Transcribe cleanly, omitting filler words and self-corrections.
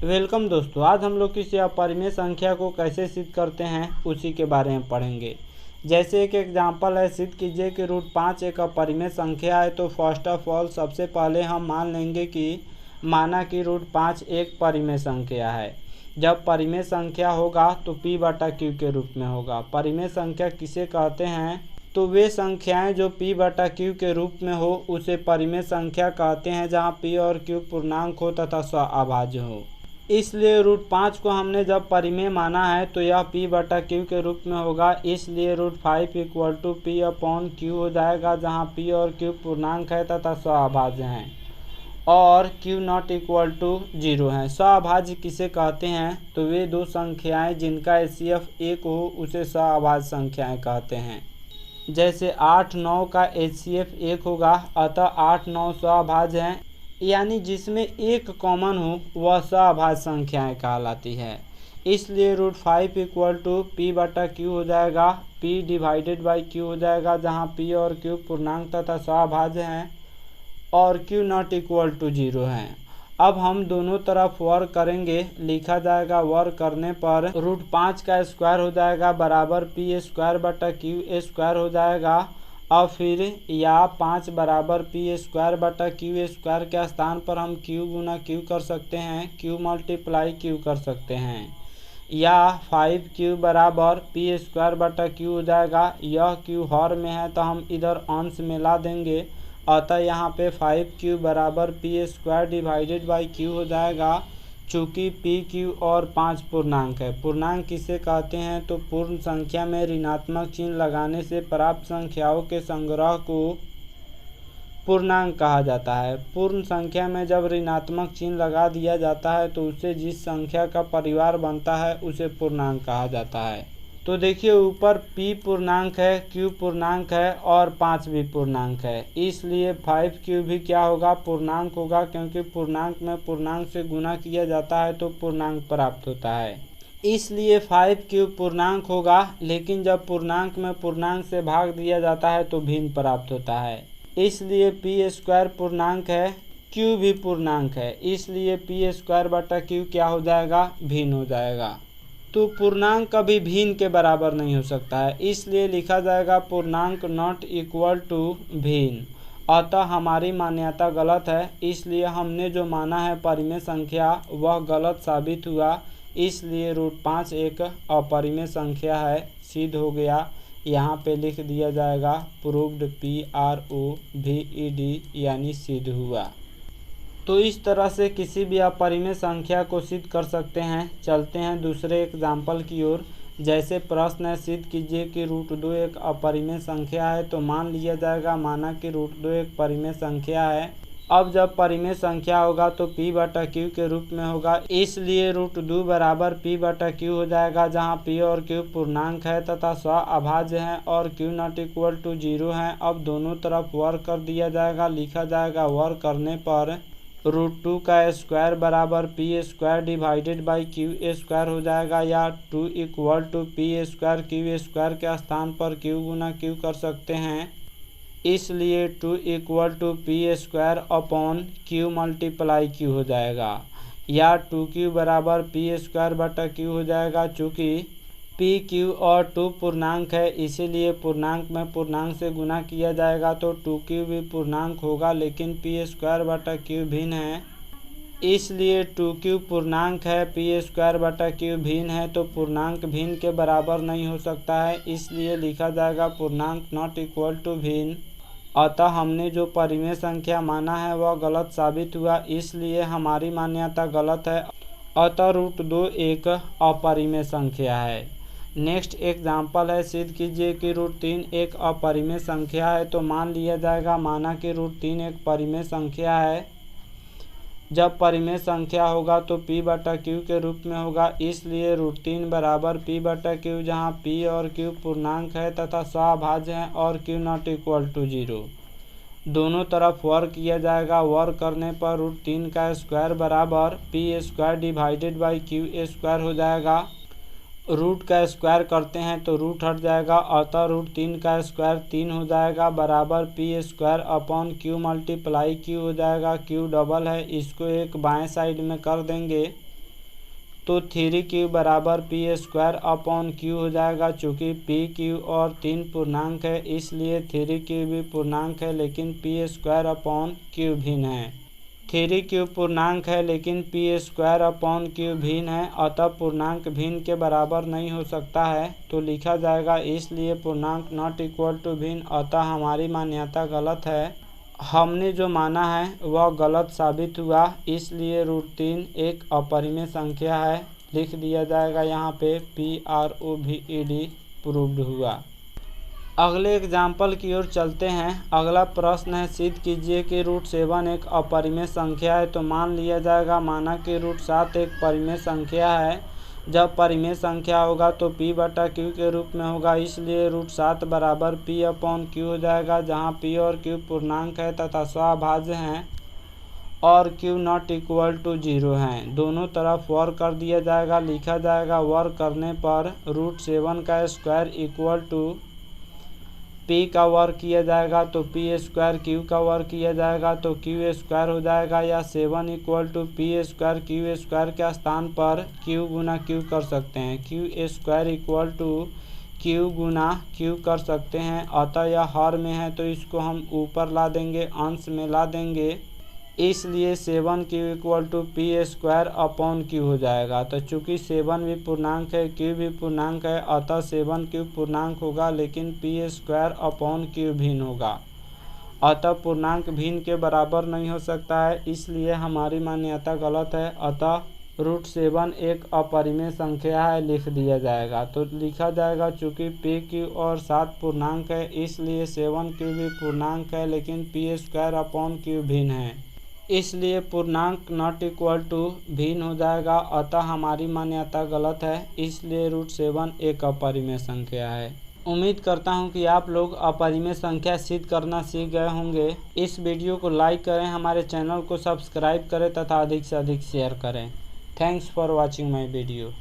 Welcome दोस्तों, आज हम लोग किसी अपरिमेय संख्या को कैसे सिद्ध करते हैं उसी के बारे में पढ़ेंगे। जैसे एक एग्जांपल है, सिद्ध कीजिए कि √5 एक अपरिमेय संख्या है। तो फर्स्ट ऑफ ऑल सबसे पहले हम मान लेंगे कि माना कि √5 एक परिमेय संख्या है। जब परिमेय संख्या होगा तो p/q के रूप में होगा। परिमेय संख्या किसे कहते हैं? तो वे संख्याएं जो p/q के रूप में हो उसे परिमेय संख्या कहते हैं, जहां p और q पूर्णांक हो तथा सअभाज्य हो। इसलिए √5 को हमने जब परिमेय माना है तो यह p/q के रूप में होगा। इसलिए √5 = p/q हो जाएगा, जहां p और q पूर्णांक है तथा सअभाज्य हैं और q ≠ 0 है। सअभाज्य किसे कहते हैं? तो वे दो संख्याएं जिनका HCF 1 हो उसे सअभाज्य संख्याएं कहते हैं। जैसे 8, 9 का HCF 1 होगा, अतः 8, 9 सअभाज्य हैं, यानी जिसमें एक कॉमन हो वह सअभाज्य संख्याएं कहलाती है। इसलिए √5 = p/q हो जाएगा, p/q हो जाएगा, जहां p और q पूर्णांक तथा सअभाज्य हैं और q ≠ 0 हैं। अब हम दोनों तरफ वर्ग करेंगे। लिखा जाएगा वर्ग करने पर √5 का स्क्वायर हो जाएगा बराबर p² हो जाएगा। अब फिर या 5 बराबर p² के स्थान पर हम q गुना q कर सकते हैं, q × q कर सकते हैं। या 5q बराबर p² हो जाएगा। यह q हर में है तो हम इधर अंश में ला देंगे, अतः यहाँ पे 5q बराबर p² / q हो जाएगा। चूँकि p, q और 5 पूर्णांक है। पूर्णांक किसे कहते हैं? तो पूर्ण संख्या में ऋणात्मक चिन्ह लगाने से प्राप्त संख्याओं के संग्रह को पूर्णांक कहा जाता है। पूर्ण संख्या में जब ऋणात्मक चिन्ह लगा दिया जाता है तो उससे जिस संख्या का परिवार बनता है उसे पूर्णांक कहा जाता है। तो देखिए ऊपर p पूर्णांक है, q पूर्णांक है और 5 भी पूर्णांक है। इसलिए 5q भी क्या होगा? पूर्णांक होगा, क्योंकि पूर्णांक में पूर्णांक से गुना किया जाता है तो पूर्णांक प्राप्त होता है। इसलिए 5q पूर्णांक होगा, लेकिन जब पूर्णांक में पूर्णांक से भाग दिया जाता है तो भिन्न प्राप्त होता है। इसलिए p² पूर्णांक है, q भी पूर्णांक है, इसलिए p² / q क्या हो जाएगा? भिन्न हो जाएगा। तो पूर्णांक कभी भिन्न के बराबर नहीं हो सकता है, इसलिए लिखा जाएगा पूर्णांक ≠ भिन्न। अतः हमारी मान्यता गलत है, इसलिए हमने जो माना है परिमेय संख्या वह गलत साबित हुआ। इसलिए √5 एक अपरिमेय संख्या है, सिद्ध हो गया। यहाँ पे लिख दिया जाएगा प्रूव्ड, PROVED, यानी सिद्ध हुआ। तो इस तरह से किसी भी अपरिमेय संख्या को सिद्ध कर सकते हैं। चलते हैं दूसरे एग्जाम्पल की ओर। जैसे प्रश्न है, सिद्ध कीजिए कि √2 एक अपरिमेय संख्या है। तो मान लिया जाएगा माना कि √2 एक परिमेय संख्या है। अब जब परिमेय संख्या होगा तो p/q के रूप में होगा, इसलिए √2 बराबर p/q हो जाएगा, जहां p और q पूर्णांक है तथा सअभाज्य हैं और q ≠ 0 हैं। अब दोनों तरफ वर्ग कर दिया जाएगा। लिखा जाएगा वर्ग करने पर √2 का स्क्वायर बराबर p² / q² हो जाएगा, या 2 = p²q² के स्थान पर q गुना q कर सकते हैं। इसलिए 2 = p² / q हो जाएगा, या 2q बराबर p² / q हो जाएगा। चूँकि p, q और 2 पूर्णांक है, इसीलिए पूर्णांक में पूर्णांक से गुना किया जाएगा तो 2q भी पूर्णांक होगा, लेकिन p² / q भिन्न है। इसलिए 2q पूर्णांक है, p² / q भिन्न है, तो पूर्णांक भिन्न के बराबर नहीं हो सकता है। इसलिए लिखा जाएगा पूर्णांक ≠ भिन्न। अतः हमने जो परिमेय संख्या माना है वह गलत साबित हुआ, इसलिए हमारी मान्यता गलत है। अतः √2 एक अपरिमेय संख्या है। नेक्स्ट एग्जाम्पल है, सिद्ध कीजिए कि √3 एक अपरिमेय संख्या है। तो मान लिया जाएगा माना कि √3 एक परिमेय संख्या है। जब परिमेय संख्या होगा तो p/q के रूप में होगा, इसलिए √3 बराबर p/q, जहां p और q पूर्णांक है तथा सअभाज्य हैं और q ≠ 0। दोनों तरफ वर्ग किया जाएगा। वर्ग करने पर √3 का स्क्वायर बराबर p² / q² हो जाएगा। रूट का स्क्वायर करते हैं तो रूट हट जाएगा, अतः √3 का स्क्वायर 3 हो जाएगा बराबर p² / q × q हो जाएगा। q डबल है, इसको एक बाएं साइड में कर देंगे। तो 3q बराबर पी स्क्वायर अपॉन क्यू हो जाएगा। चूँकि पी क्यू और 3 पूर्णांक है इसलिए 3q भी पूर्णांक है लेकिन पी स्क्वायर अपॉन क्यू भिन्न है। 3q पूर्णांक है लेकिन पी स्क्वायर अपॉन क्यू भिन्न है, अतः पूर्णांक भिन्न के बराबर नहीं हो सकता है। तो लिखा जाएगा इसलिए पूर्णांक नॉट इक्वल टू भिन्न, अतः हमारी मान्यता गलत है। हमने जो माना है वह गलत साबित हुआ, इसलिए √3 एक अपरिमेय संख्या है। लिख दिया जाएगा यहाँ पे PROVED प्रूव्ड हुआ। अगले एग्जाम्पल की ओर चलते हैं। अगला प्रश्न है, सिद्ध कीजिए कि √7 एक अपरिमेय संख्या है। तो मान लिया जाएगा माना कि √7 एक परिमेय संख्या है। जब परिमेय संख्या होगा तो P/Q के रूप में होगा, इसलिए √7 बराबर P/Q हो जाएगा, जहाँ P और Q पूर्णांक है तथा सभाज्य हैं और Q नॉट इक्वल टू 0 हैं। दोनों तरफ वर्ग कर दिया जाएगा। लिखा जाएगा वर्ग करने पर √7 का स्क्वायर इक्वल टू P का वर्ग किया जाएगा तो P स्क्वायर Q का वर्ग किया जाएगा तो Q स्क्वायर हो जाएगा, या 7 equal to P square Q square के स्थान पर Q गुना Q कर सकते हैं। Q square equal to Q गुना Q कर सकते हैं। अतः यह हर में है तो इसको हम ऊपर ला देंगे, अंश में ला देंगे, इसलिए 7Q equal to P square upon Q हो जाएगा। तो चूँकि 7 भी पूर्णांक है Q भी पूर्णांक है, अतः 7Q पूर्णांक होगा लेकिन P स्क्वायर अपॉन Q भिन्न होगा, अतः पूर्णांक भिन्न के बराबर नहीं हो सकता है, इसलिए हमारी मान्यता गलत है। अतः √7 एक अपरिमेय संख्या है, लिख दिया जाएगा। तो लिखा जाएगा चूँकि P Q और 7 पूर्णांक है इसलिए 7Q भी पूर्णांक है लेकिन P स्क्वायर अपॉन Q भिन्न है, इसलिए पूर्णांक नॉट इक्वल टू भिन्न हो जाएगा। अतः हमारी मान्यता गलत है, इसलिए √7 एक अपरिमेय संख्या है। उम्मीद करता हूं कि आप लोग अपरिमेय संख्या सिद्ध करना सीख गए होंगे। इस वीडियो को लाइक करें, हमारे चैनल को सब्सक्राइब करें तथा अधिक से अधिक शेयर करें। Thanks for watching my video.